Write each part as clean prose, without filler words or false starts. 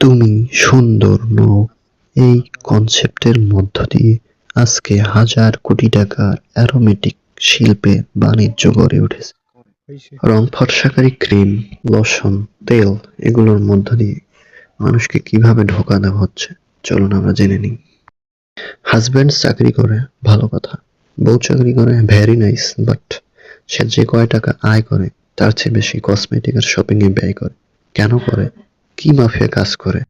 তুমি সুন্দর নও, এই কনসেপ্টের মধ্য দিয়ে আজকে হাজার কোটি টাকার অ্যারোমেটিক শিল্পে বাণিজ্য গড়ে উঠেছে। রং ফর্সাকারী ক্রিম, লোশন, তেল এগুলোর মধ্য দিয়ে মানুষকে কিভাবে ধোঁকা দেওয়া হচ্ছে চলুন আমরা জেনে নিই। হাজব্যান্ড চাকরি করে, ভালো কথা। বউ চাকরি করে, ভেরি নাইস, বাট সে যে কয় টাকা আয় করে তার চেয়ে বেশি কসমেটিক আর শপিং এ ব্যয় করে। কেন করে? কি মাফিয়া কাজ করে?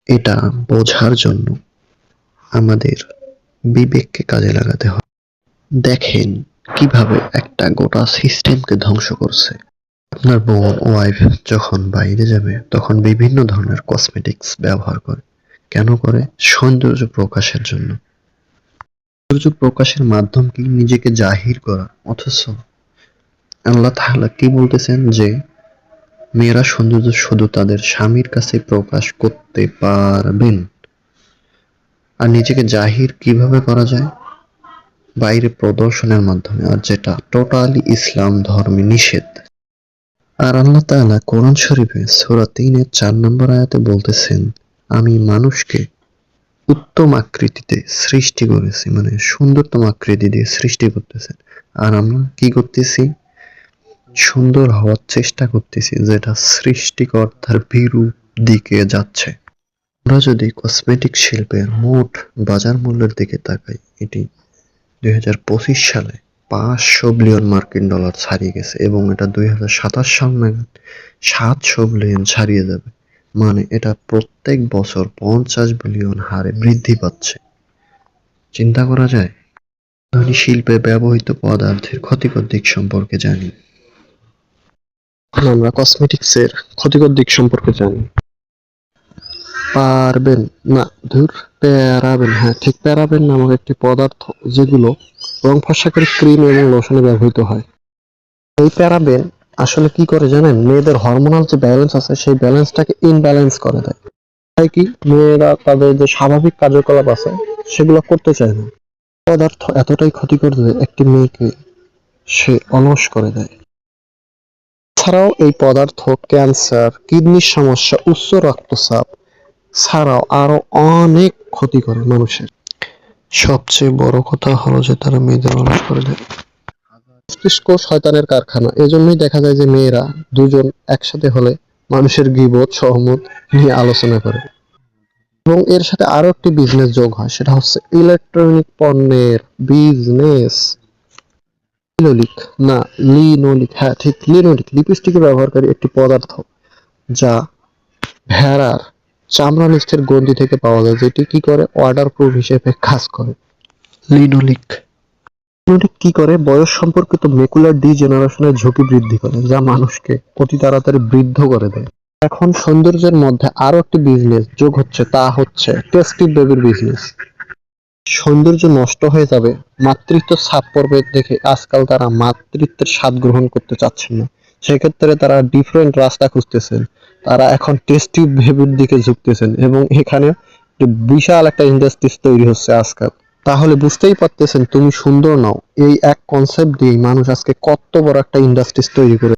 এটা বোঝার জন্য আমাদের বিবেককে কাজে লাগাতে হবে। দেখেন কিভাবে একটা গোটা সিস্টেমকে ধ্বংস করছে। আপনার বোন ওয়াইফ যখন বাইরে যাবে তখন বিভিন্ন ধরনের কসমেটিক্স ব্যবহার করে। কেন করে? সৌন্দর্য প্রকাশের জন্য। সৌন্দর্য প্রকাশের মাধ্যম কি? নিজেকে জাহির করা। অথচ আল্লাহ তাআলা কি বলতেছেন যে মেয়েরা সৌন্দর্য শুধু তাদের স্বামীর কাছে প্রকাশ করতে পারবেন। আর নিজেকে জাহির কিভাবে করা যায়? বাইরে প্রদর্শনের মাধ্যমে, আর যেটা টোটালি ইসলাম ধর্মে নিষেধ। আর আল্লাহ তাআলা কোরআন শরীফে সূরা ৩-এর ৪ নম্বর আয়াতে বলতেছেন, আমি মানুষকে উত্তম আকৃতিতে সৃষ্টি করেছি, মানে সুন্দরতম আকৃতি দিয়ে সৃষ্টি করতেছেন। আর আমরা কি করতেছি? সুন্দর হওয়ার চেষ্টা করতেছি, যেটা সৃষ্টিকর্তার বিরূপ দিকে যাচ্ছে। আমরা যদি কসমেটিক শিল্পের মোট বাজার মূল্যের দিকে তাকাই, এটি 2025 সালে 500 বিলিয়ন মার্কিন ডলার ছাড়িয়ে গেছে এবং এটা 2027 সাল নাগাদ 700 বিলিয়ন ছাড়িয়ে যাবে। মানে এটা প্রত্যেক বছর 50 বিলিয়ন হারে বৃদ্ধি পাচ্ছে। চিন্তা করা যায়? ধনী শিল্পে ব্যবহৃত পদার্থের ক্ষতিকর দিক সম্পর্কে জানি। আমরা কসমেটিক্সের ক্ষতিকর দিক সম্পর্কে জানি। পারবেন না, ধুর, প্যারাবেন, হ্যাঁ ঠিক, প্যারাবেন নামক একটি পদার্থ যেগুলো রং ফর্সাকারী ক্রিম এবং লোশনে ব্যবহৃত হয়। এই প্যারাবেন আসলে কি করে জানেন? মেয়েদের হরমোনাল যে ব্যালেন্স আছে সেই ব্যালেন্সটাকে ইনব্যালেন্স করে দেয়। তাই কি মেয়েরা তাদের যে স্বাভাবিক কার্যকলাপ আছে সেগুলো করতে চায় না। পদার্থ এতটাই ক্ষতিকর যে একটি মেয়েকে সে অলস করে দেয়। ছাড়াও এই পদার্থ ক্যান্সার, কিডনির সমস্যা, উচ্চ রক্তচাপ ছাড়াও আরো অনেক ক্ষতি করে মানুষের। সবচেয়ে বড় কথা হলো যে তারা মেয়েদের অলস করে দেয়। মস্তিষ্ক শয়তানের কারখানা। এজন্যই দেখা যায় যে মেয়েরা দুজন একসাথে হলে মানুষের গীবত সহমত নিয়ে আলোচনা করে। এবং এর সাথে আরো একটি বিজনেস যোগ হয়, সেটা হচ্ছে ইলেকট্রনিক পণ্যের বিজনেস। লিনোলিক, না লিনোলিক, হ্যাঁ ঠিক লিনোলিক, লিপস্টিকে ব্যবহারকারী একটি পদার্থ যা ভেড়ার চামড়া নিচের গ্রন্থি থেকে পাওয়া যায়, যেটি কি করে? ওয়াটার প্রুফ হিসেবে কাজ করে। লিনোলিক কি করে? বয়স সম্পর্কিত ম্যাকুলার ডিজেনারেশনের ঝুঁকি বৃদ্ধি করে, যা মানুষকে অতি তাড়াতাড়ি বৃদ্ধ করে দেয়। এখন সৌন্দর্যের মধ্যে আরো একটি বিজনেস যোগ হচ্ছে, তা হচ্ছে টেস্টি বেবির বিজনেস। সৌন্দর্য নষ্ট হয়ে যাবে, মাতৃত্ব ছাপ পড়বে দেখে আজকাল তারা মাতৃত্বের স্বাদ গ্রহণ করতে চাচ্ছেন না। সেক্ষেত্রে তারা ডিফারেন্ট রাস্তা খুঁজতেছেন। তারা এখন টেস্টি বেবির দিকে ঝুঁকতেছেন এবং এখানে বিশাল একটা ইন্ডাস্ট্রিজ তৈরি হচ্ছে আজকাল। তাহলে বুঝতেই পারতেছেন তুমি সুন্দর নও, এই এক কনসেপ্ট দিয়ে মানুষ আজকে কত বড় একটা ইন্ডাস্ট্রিজ তৈরি করে